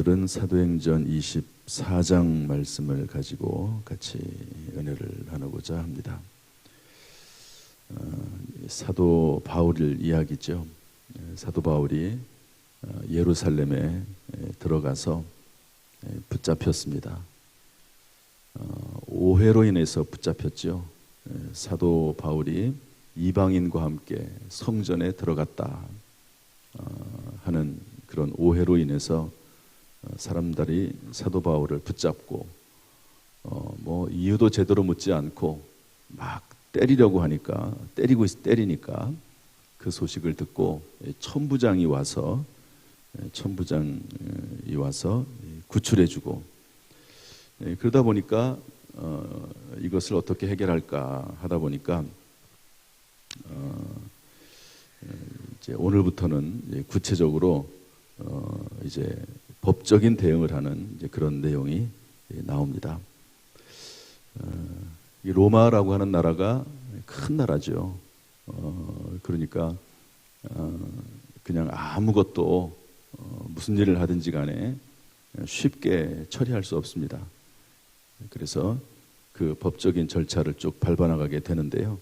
오늘은 사도행전 24장 말씀을 가지고 같이 은혜를 나누고자 합니다. 사도 바울의 이야기죠. 사도 바울이 예루살렘에 들어가서 붙잡혔습니다. 오해로 인해서 붙잡혔죠. 사도 바울이 이방인과 함께 성전에 들어갔다 하는 그런 오해로 인해서 사람들이 사도 바울을 붙잡고 이유도 제대로 묻지 않고 막 때리려고 하니까 때리니까 그 소식을 듣고 천부장이 와서 구출해주고, 그러다 보니까 이것을 어떻게 해결할까 하다 보니까 이제 오늘부터는 구체적으로 이제 법적인 대응을 하는 이제 그런 내용이 나옵니다. 이 로마라고 하는 나라가 큰 나라죠. 그러니까 그냥 아무것도 무슨 일을 하든지 간에 쉽게 처리할 수 없습니다. 그래서 그 법적인 절차를 쭉 밟아나가게 되는데요.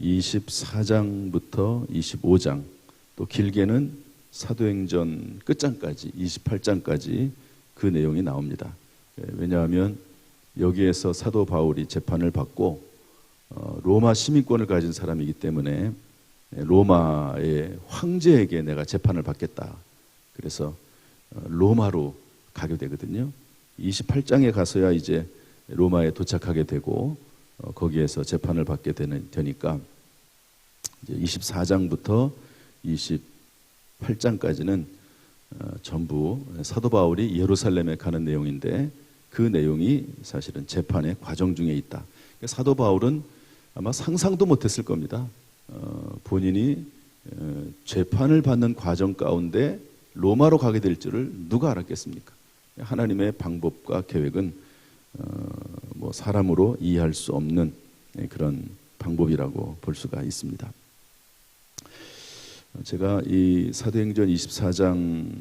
24장부터 25장, 또 길게는 사도행전 끝장까지 28장까지 그 내용이 나옵니다. 왜냐하면 여기에서 사도 바울이 재판을 받고 로마 시민권을 가진 사람이기 때문에 로마의 황제에게 내가 재판을 받겠다. 그래서 로마로 가게 되거든요. 28장에 가서야 이제 로마에 도착하게 되고 거기에서 재판을 받게 되니까 이제 24장부터 28장까지는 전부 사도 바울이 예루살렘에 가는 내용인데, 그 내용이 사실은 재판의 과정 중에 있다. 그러니까 사도 바울은 아마 상상도 못했을 겁니다. 본인이 재판을 받는 과정 가운데 로마로 가게 될 줄을 누가 알았겠습니까? 하나님의 방법과 계획은 사람으로 이해할 수 없는 그런 방법이라고 볼 수가 있습니다. 제가 이 사도행전 24장과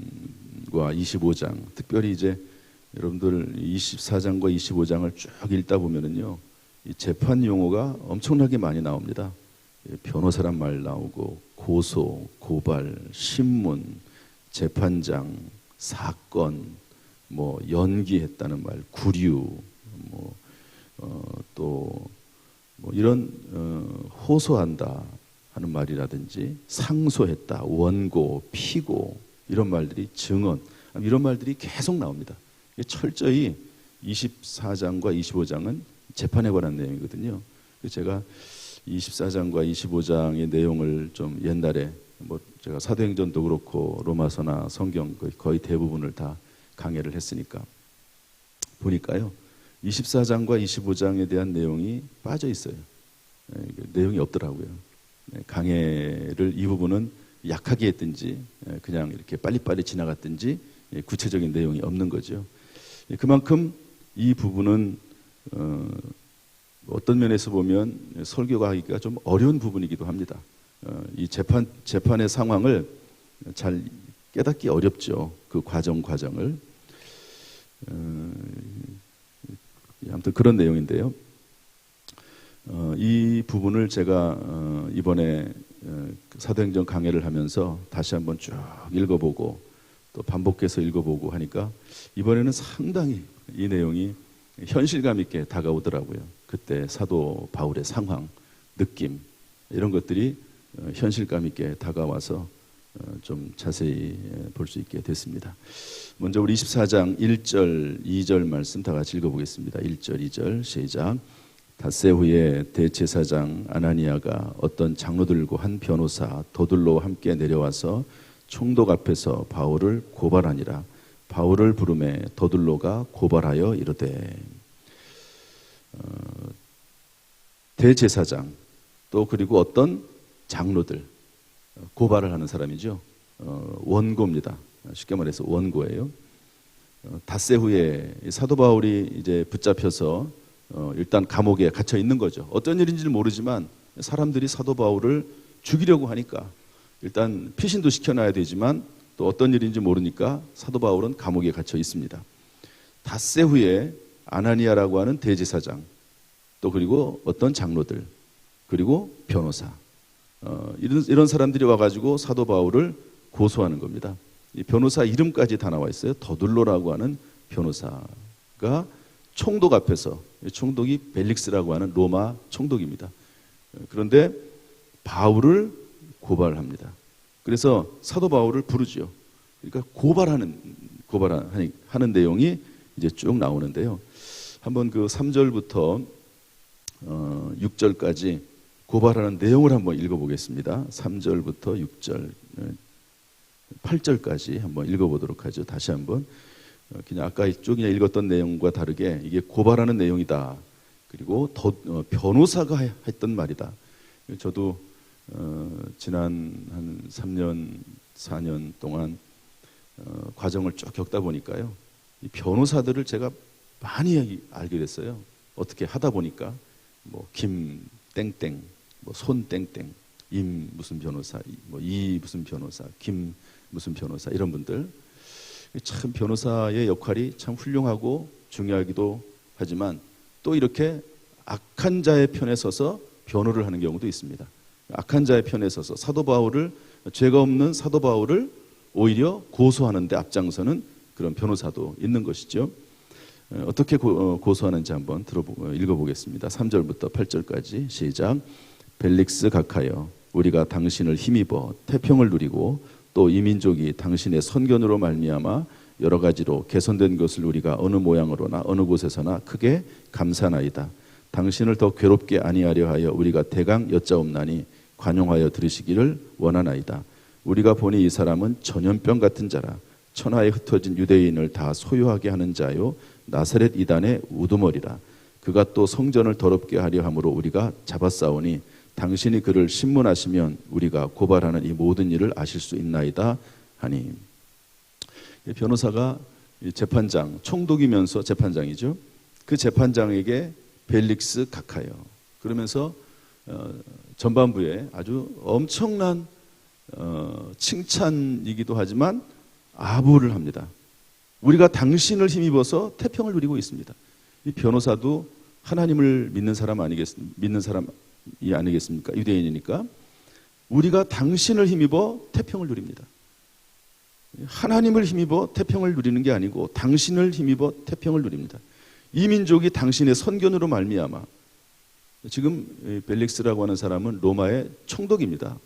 25장, 특별히 이제 여러분들 24장과 25장을 쭉 읽다 보면은요, 이 재판 용어가 엄청나게 많이 나옵니다. 변호사란 말 나오고, 고소, 고발, 신문, 재판장, 사건, 연기했다는 말, 구류, 이런 호소한다 하는 말이라든지, 상소했다, 원고, 피고, 이런 말들이, 증언, 이런 말들이 계속 나옵니다. 철저히 24장과 25장은 재판에 관한 내용이거든요. 제가 24장과 25장의 내용을 좀 옛날에 제가 사도행전도 그렇고 로마서나 성경 거의 대부분을 다 강해를 했으니까 보니까요, 24장과 25장에 대한 내용이 빠져 있어요. 내용이 없더라고요. 강해를 이 부분은 약하게 했든지 그냥 이렇게 빨리빨리 지나갔든지 구체적인 내용이 없는 거죠. 그만큼 이 부분은 어떤 면에서 보면 설교가 하기가 좀 어려운 부분이기도 합니다. 이 재판의 상황을 잘 깨닫기 어렵죠. 그 과정을. 아무튼 그런 내용인데요. 이 부분을 제가 이번에 사도행전 강해를 하면서 다시 한번 쭉 읽어보고 또 반복해서 읽어보고 하니까 이번에는 상당히 이 내용이 현실감 있게 다가오더라고요. 그때 사도 바울의 상황, 느낌, 이런 것들이 현실감 있게 다가와서 좀 자세히 볼 수 있게 됐습니다. 먼저 우리 24장 1절, 2절 말씀 다 같이 읽어보겠습니다. 1절, 2절 시작. 닷새 후에 대제사장 아나니아가 어떤 장로들과 한 변호사 도들로 함께 내려와서 총독 앞에서 바울을 고발하니라. 바울을 부르매 도들로가 고발하여 이르되, 대제사장 또 그리고 어떤 장로들, 고발을 하는 사람이죠. 원고입니다. 쉽게 말해서 원고예요. 닷새 후에 사도 바울이 이제 붙잡혀서 일단 감옥에 갇혀 있는 거죠. 어떤 일인지는 모르지만 사람들이 사도 바울을 죽이려고 하니까 일단 피신도 시켜놔야 되지만 또 어떤 일인지 모르니까 사도 바울은 감옥에 갇혀 있습니다. 닷새 후에 아나니아라고 하는 대제사장, 또 그리고 어떤 장로들, 그리고 변호사, 이런 사람들이 와가지고 사도 바울을 고소하는 겁니다. 이 변호사 이름까지 다 나와 있어요. 더둘로라고 하는 변호사가 총독 앞에서, 총독이 벨릭스라고 하는 로마 총독입니다. 그런데 바울을 고발합니다. 그래서 사도 바울을 부르죠. 그러니까 고발하는 내용이 이제 쭉 나오는데요. 한번 그 3절부터 6절까지 고발하는 내용을 한번 읽어보겠습니다. 3절부터 6절, 8절까지 한번 읽어보도록 하죠. 다시 한번. 그냥 아까 쭉 그냥 읽었던 내용과 다르게 이게 고발하는 내용이다. 그리고 변호사가 했던 말이다. 저도 지난 한 3년, 4년 동안 과정을 쭉 겪다 보니까요. 이 변호사들을 제가 많이 알게 됐어요. 어떻게 하다 보니까 뭐 김 땡땡, 뭐 손 땡땡, 임 무슨 변호사, 뭐 이 무슨 변호사, 김 무슨 변호사, 이런 분들. 참 변호사의 역할이 참 훌륭하고 중요하기도 하지만 또 이렇게 악한 자의 편에 서서 변호를 하는 경우도 있습니다. 악한 자의 편에 서서 죄가 없는 사도 바울을 오히려 고소하는 데 앞장서는 그런 변호사도 있는 것이죠. 어떻게 고소하는지 한번 읽어보겠습니다. 3절부터 8절까지 시작. 벨릭스 각하여, 우리가 당신을 힘입어 태평을 누리고 또 이 민족이 당신의 선견으로 말미암아 여러 가지로 개선된 것을 우리가 어느 모양으로나 어느 곳에서나 크게 감사나이다. 당신을 더 괴롭게 아니하려 하여 우리가 대강 여짜옵나니 관용하여 들으시기를 원하나이다. 우리가 보니 이 사람은 전염병 같은 자라. 천하에 흩어진 유대인을 다 소유하게 하는 자요 나사렛 이단의 우두머리라. 그가 또 성전을 더럽게 하려 함으로 우리가 잡았사오니 당신이 그를 신문하시면 우리가 고발하는 이 모든 일을 아실 수 있나이다 하니. 변호사가 재판장, 총독이면서 재판장이죠. 그 재판장에게 벨릭스 각하여, 그러면서 전반부에 아주 엄청난 칭찬이기도 하지만 아부를 합니다. 우리가 당신을 힘입어서 태평을 누리고 있습니다. 이 변호사도 하나님을 믿는 사람이 아니겠습니까? 유대인이니까. 우리가 당신을 힘입어 태평을 누립니다. 하나님을 힘입어 태평을 누리는 게 아니고 당신을 힘입어 태평을 누립니다. 이 민족이 당신의 선견으로 말미암아. 지금 벨릭스라고 하는 사람은 로마의 총독입니다.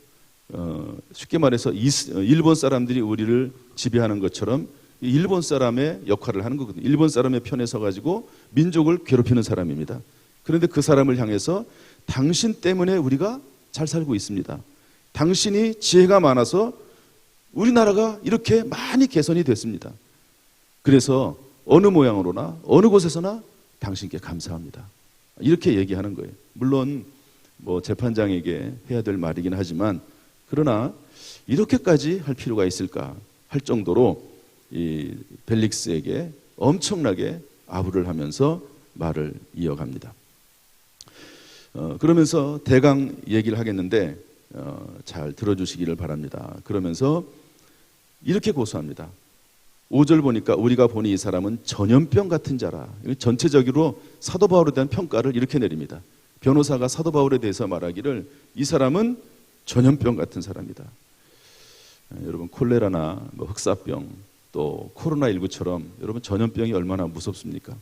쉽게 말해서 일본 사람들이 우리를 지배하는 것처럼 일본 사람의 역할을 하는 거거든요. 일본 사람의 편에 서가지고 민족을 괴롭히는 사람입니다. 그런데 그 사람을 향해서 당신 때문에 우리가 잘 살고 있습니다. 당신이 지혜가 많아서 우리나라가 이렇게 많이 개선이 됐습니다. 그래서 어느 모양으로나 어느 곳에서나 당신께 감사합니다. 이렇게 얘기하는 거예요. 물론 뭐 재판장에게 해야 될 말이긴 하지만, 그러나 이렇게까지 할 필요가 있을까 할 정도로 이 벨릭스에게 엄청나게 아부를 하면서 말을 이어갑니다. 그러면서 대강 얘기를 하겠는데 잘 들어주시기를 바랍니다. 그러면서 이렇게 고소합니다. 5절 보니까 우리가 보니 이 사람은 전염병 같은 자라. 전체적으로 사도 바울에 대한 평가를 이렇게 내립니다. 변호사가 사도 바울에 대해서 말하기를 이 사람은 전염병 같은 사람이다. 여러분 콜레라나 흑사병 또 코로나19처럼 여러분 전염병이 얼마나 무섭습니까?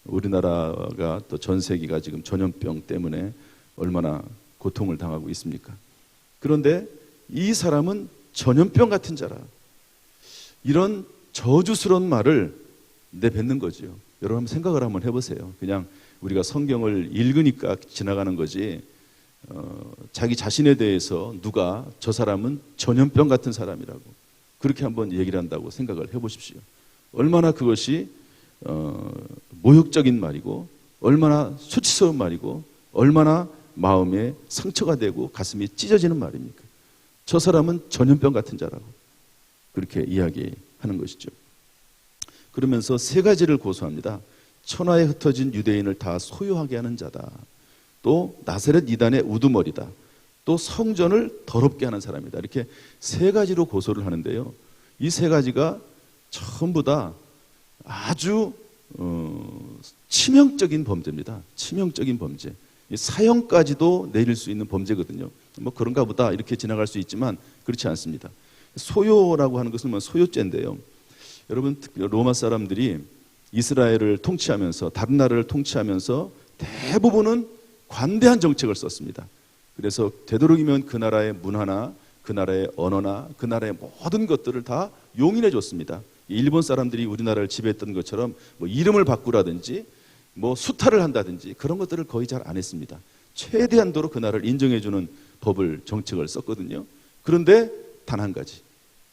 우리나라가 또 전 세계가 지금 전염병 때문에 얼마나 고통을 당하고 있습니까? 그런데 이 사람은 전염병 같은 자라. 이런 저주스러운 말을 내뱉는 거죠. 여러분 한번 생각을 한번 해보세요. 그냥 우리가 성경을 읽으니까 지나가는 거지, 자기 자신에 대해서 누가 저 사람은 전염병 같은 사람이라고 그렇게 한번 얘기를 한다고 생각을 해보십시오. 얼마나 그것이 모욕적인 말이고 얼마나 수치스러운 말이고 얼마나 마음에 상처가 되고 가슴이 찢어지는 말입니까? 저 사람은 전염병 같은 자라고 그렇게 이야기하는 것이죠. 그러면서 세 가지를 고소합니다. 천하에 흩어진 유대인을 다 소유하게 하는 자다. 또 나사렛 이단의 우두머리다. 또 성전을 더럽게 하는 사람이다. 이렇게 세 가지로 고소를 하는데요. 이 세 가지가 전부 다 아주 치명적인 범죄입니다. 치명적인 범죄. 사형까지도 내릴 수 있는 범죄거든요. 뭐 그런가 보다 이렇게 지나갈 수 있지만 그렇지 않습니다. 소요라고 하는 것은 소요죄인데요. 여러분, 로마 사람들이 이스라엘을 통치하면서, 다른 나라를 통치하면서 대부분은 관대한 정책을 썼습니다. 그래서 되도록이면 그 나라의 문화나 그 나라의 언어나 그 나라의 모든 것들을 다 용인해 줬습니다. 일본 사람들이 우리나라를 지배했던 것처럼 뭐 이름을 바꾸라든지 뭐 수탈을 한다든지 그런 것들을 거의 잘 안 했습니다. 최대한도로 그 나라를 인정해 주는 법을, 정책을 썼거든요. 그런데 단 한 가지,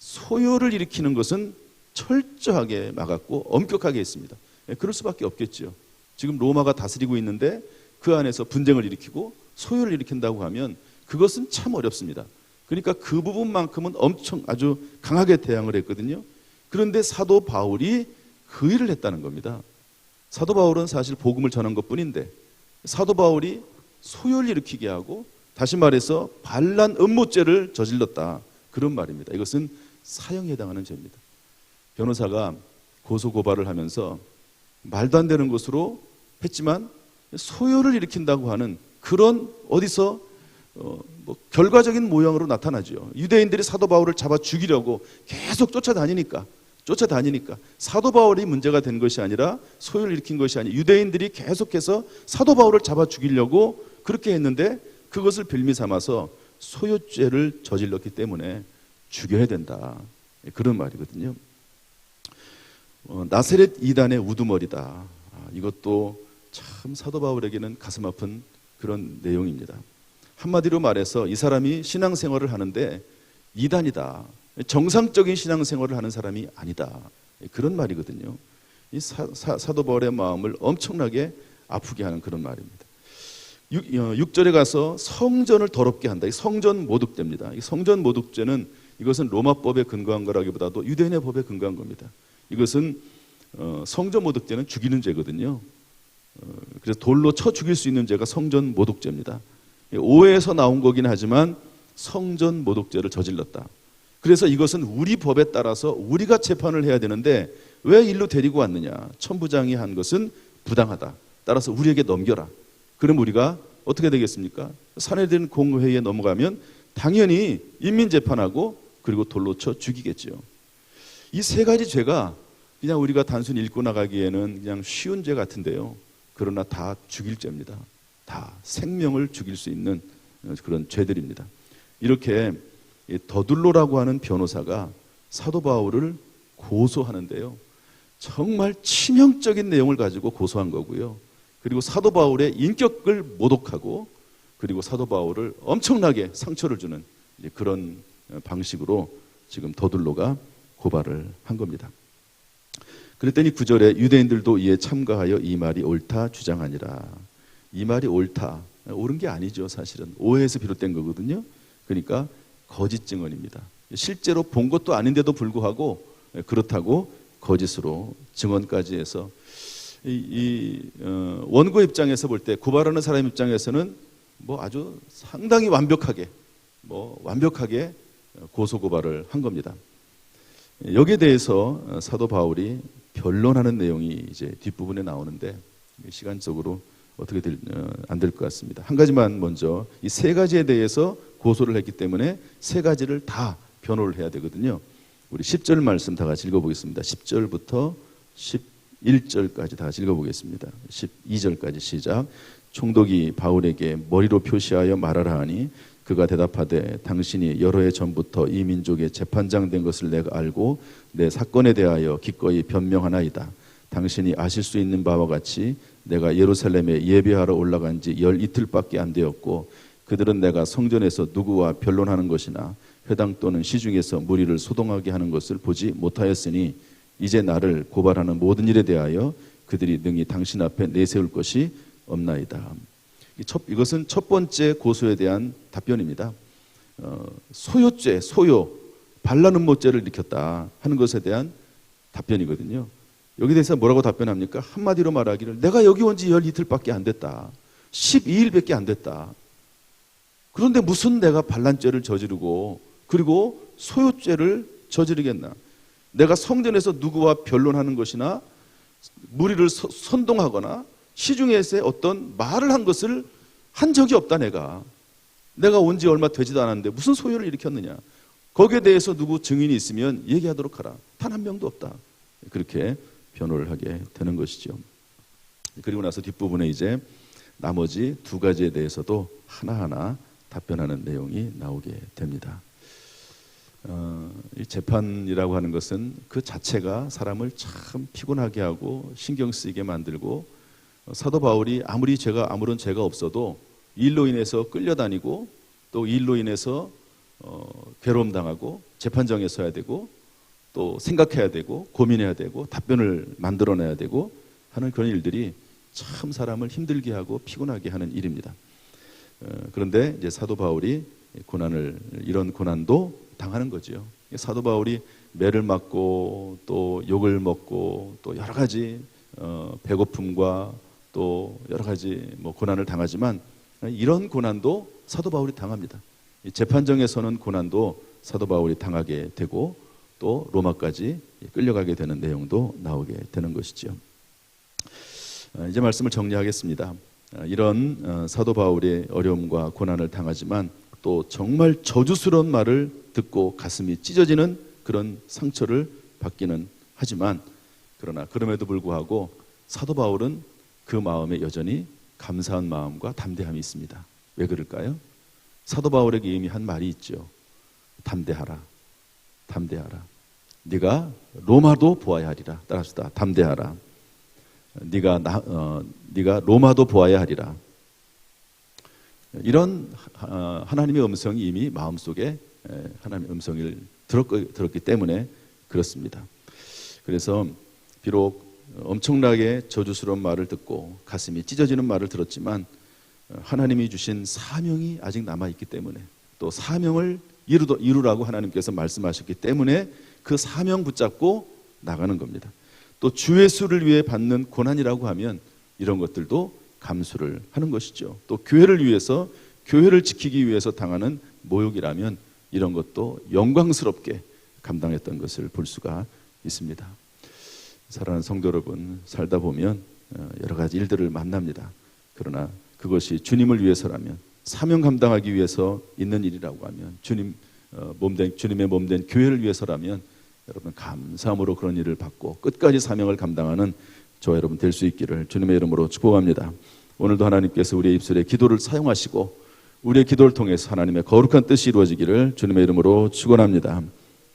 소요를 일으키는 것은 철저하게 막았고 엄격하게 했습니다. 그럴 수밖에 없겠죠. 지금 로마가 다스리고 있는데 그 안에서 분쟁을 일으키고 소요를 일으킨다고 하면 그것은 참 어렵습니다. 그러니까 그 부분만큼은 엄청 아주 강하게 대항을 했거든요. 그런데 사도 바울이 그 일을 했다는 겁니다. 사도 바울은 사실 복음을 전한 것뿐인데 사도 바울이 소요를 일으키게 하고, 다시 말해서 반란 음모죄를 저질렀다, 그런 말입니다. 이것은 사형에 해당하는 죄입니다. 변호사가 고소고발을 하면서 말도 안 되는 것으로 했지만 소요를 일으킨다고 하는 그런 어디서 결과적인 모양으로 나타나죠. 유대인들이 사도 바울을 잡아 죽이려고 계속 쫓아다니니까 사도 바울이 문제가 된 것이 아니라, 소요를 일으킨 것이 아니라 유대인들이 계속해서 사도 바울을 잡아 죽이려고 그렇게 했는데 그것을 빌미 삼아서 소요죄를 저질렀기 때문에 죽여야 된다, 그런 말이거든요. 나사렛 이단의 우두머리다. 이것도 참 사도 바울에게는 가슴 아픈 그런 내용입니다. 한마디로 말해서 이 사람이 신앙생활을 하는데 이단이다, 정상적인 신앙생활을 하는 사람이 아니다, 그런 말이거든요. 이 사도 바울의 마음을 엄청나게 아프게 하는 그런 말입니다. 6절에 가서 성전을 더럽게 한다. 이 성전 모독죄입니다. 이 성전 모독죄는 이것은 로마법에 근거한 거라기보다도 유대인의 법에 근거한 겁니다. 이것은 성전 모독죄는 죽이는 죄거든요. 그래서 돌로 쳐 죽일 수 있는 죄가 성전 모독죄입니다. 오해에서 나온 거긴 하지만 성전 모독죄를 저질렀다. 그래서 이것은 우리 법에 따라서 우리가 재판을 해야 되는데 왜 일로 데리고 왔느냐, 천부장이 한 것은 부당하다, 따라서 우리에게 넘겨라. 그럼 우리가 어떻게 되겠습니까? 산헤드린 공회의에 넘어가면 당연히 인민재판하고 그리고 돌로 쳐 죽이겠죠. 이 세 가지 죄가 그냥 우리가 단순히 읽고 나가기에는 그냥 쉬운 죄 같은데요, 그러나 다 죽일 죄입니다. 다 생명을 죽일 수 있는 그런 죄들입니다. 이렇게 더둘로라고 하는 변호사가 사도 바울을 고소하는데요, 정말 치명적인 내용을 가지고 고소한 거고요. 그리고 사도 바울의 인격을 모독하고, 그리고 사도 바울을 엄청나게 상처를 주는 그런 방식으로 지금 더둘로가 고발을 한 겁니다. 그랬더니 9절에 유대인들도 이에 참가하여 이 말이 옳다 주장하니라. 이 말이 옳다, 옳은 게 아니죠. 사실은 오해에서 비롯된 거거든요. 그러니까 거짓 증언입니다. 실제로 본 것도 아닌데도 불구하고 그렇다고 거짓으로 증언까지 해서 원고 입장에서 볼 때, 고발하는 사람 입장에서는 뭐 아주 상당히 완벽하게 고소 고발을 한 겁니다. 여기에 대해서 사도 바울이 변론하는 내용이 이제 뒷부분에 나오는데 시간적으로 어떻게 안 될 것 같습니다. 한 가지만 먼저, 이 세 가지에 대해서 고소를 했기 때문에 세 가지를 다 변호를 해야 되거든요. 우리 10절 말씀 다 같이 읽어보겠습니다. 10절부터 11절까지 다 같이 읽어보겠습니다. 12절까지 시작. 총독이 바울에게 머리로 표시하여 말하라 하니 그가 대답하되 당신이 여러 해 전부터 이 민족의 재판장 된 것을 내가 알고 내 사건에 대하여 기꺼이 변명하나이다. 당신이 아실 수 있는 바와 같이 내가 예루살렘에 예배하러 올라간 지 열 이틀밖에 안 되었고 그들은 내가 성전에서 누구와 변론하는 것이나 회당 또는 시중에서 무리를 소동하게 하는 것을 보지 못하였으니 이제 나를 고발하는 모든 일에 대하여 그들이 능히 당신 앞에 내세울 것이 없나이다. 이것은 첫 번째 고소에 대한 답변입니다. 소요죄, 반란 음모죄를 일으켰다 하는 것에 대한 답변이거든요. 여기 대해서 뭐라고 답변합니까? 한마디로 말하기를 내가 여기 온 지 열 이틀밖에 안 됐다. 12일밖에 안 됐다. 그런데 무슨 내가 반란죄를 저지르고 그리고 소요죄를 저지르겠나? 내가 성전에서 누구와 변론하는 것이나 무리를 선동하거나 시중에서의 어떤 말을 한 것을 한 적이 없다. 내가 온 지 얼마 되지도 않았는데 무슨 소요를 일으켰느냐. 거기에 대해서 누구 증인이 있으면 얘기하도록 하라. 단 한 명도 없다. 그렇게 변호를 하게 되는 것이죠. 그리고 나서 뒷부분에 이제 나머지 두 가지에 대해서도 하나하나 답변하는 내용이 나오게 됩니다. 이 재판이라고 하는 것은 그 자체가 사람을 참 피곤하게 하고 신경 쓰이게 만들고, 사도 바울이 아무런 죄가 없어도 일로 인해서 끌려다니고 또 일로 인해서 괴로움 당하고 재판정에 서야 되고 또 생각해야 되고 고민해야 되고 답변을 만들어내야 되고 하는 그런 일들이 참 사람을 힘들게 하고 피곤하게 하는 일입니다. 그런데 이제 사도 바울이 이런 고난도 당하는 거죠. 사도 바울이 매를 맞고 또 욕을 먹고 또 여러 가지 배고픔과 또 여러 가지 고난을 당하지만 이런 고난도 사도 바울이 당합니다. 재판정에서는 고난도 사도 바울이 당하게 되고 또 로마까지 끌려가게 되는 내용도 나오게 되는 것이죠. 이제 말씀을 정리하겠습니다. 이런 사도 바울의 어려움과 고난을 당하지만 또 정말 저주스러운 말을 듣고 가슴이 찢어지는 그런 상처를 받기는 하지만, 그러나 그럼에도 불구하고 사도 바울은 그 마음에 여전히 감사한 마음과 담대함이 있습니다. 왜 그럴까요? 사도 바울에게 이미 한 말이 있죠. 담대하라. 네가 로마도 보아야 하리라. 따라합시다. 담대하라. 네가 로마도 보아야 하리라. 이런 하나님의 음성이 이미 마음속에 하나님의 음성을 들었기 때문에 그렇습니다. 그래서 비록 엄청나게 저주스러운 말을 듣고 가슴이 찢어지는 말을 들었지만 하나님이 주신 사명이 아직 남아있기 때문에, 또 사명을 이루라고 하나님께서 말씀하셨기 때문에 그 사명 붙잡고 나가는 겁니다. 또 주 예수를 위해 받는 고난이라고 하면 이런 것들도 감수를 하는 것이죠. 또 교회를 위해서, 교회를 지키기 위해서 당하는 모욕이라면 이런 것도 영광스럽게 감당했던 것을 볼 수가 있습니다. 사랑하는 성도 여러분, 살다 보면 여러 가지 일들을 만납니다. 그러나 그것이 주님을 위해서라면, 사명 감당하기 위해서 있는 일이라고 하면, 주님의 몸된 교회를 위해서라면 여러분 감사함으로 그런 일을 받고 끝까지 사명을 감당하는 저와 여러분 될 수 있기를 주님의 이름으로 축복합니다. 오늘도 하나님께서 우리의 입술에 기도를 사용하시고 우리의 기도를 통해서 하나님의 거룩한 뜻이 이루어지기를 주님의 이름으로 축원합니다.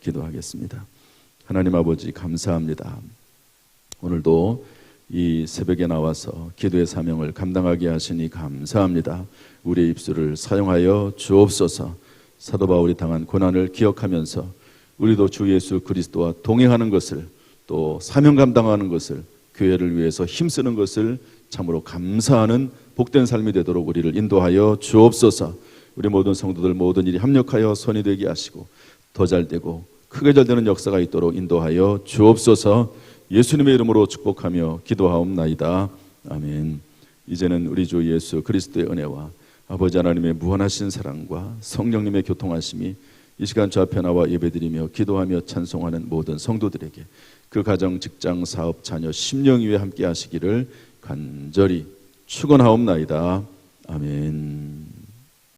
기도하겠습니다. 하나님 아버지 감사합니다. 오늘도 이 새벽에 나와서 기도의 사명을 감당하게 하시니 감사합니다. 우리의 입술을 사용하여 주옵소서. 사도 바울이 당한 고난을 기억하면서 우리도 주 예수 그리스도와 동행하는 것을, 또 사명 감당하는 것을, 교회를 위해서 힘쓰는 것을 참으로 감사하는 복된 삶이 되도록 우리를 인도하여 주옵소서. 우리 모든 성도들 모든 일이 합력하여 선이 되게 하시고 더 잘되고 크게 잘되는 역사가 있도록 인도하여 주옵소서. 예수님의 이름으로 축복하며 기도하옵나이다. 아멘. 이제는 우리 주 예수 그리스도의 은혜와 아버지 하나님의 무한하신 사랑과 성령님의 교통하심이 이 시간 저 앞에 나와 예배드리며 기도하며 찬송하는 모든 성도들에게, 그 가정, 직장, 사업, 자녀, 심령 위에 함께 하시기를 간절히 축원하옵나이다. 아멘.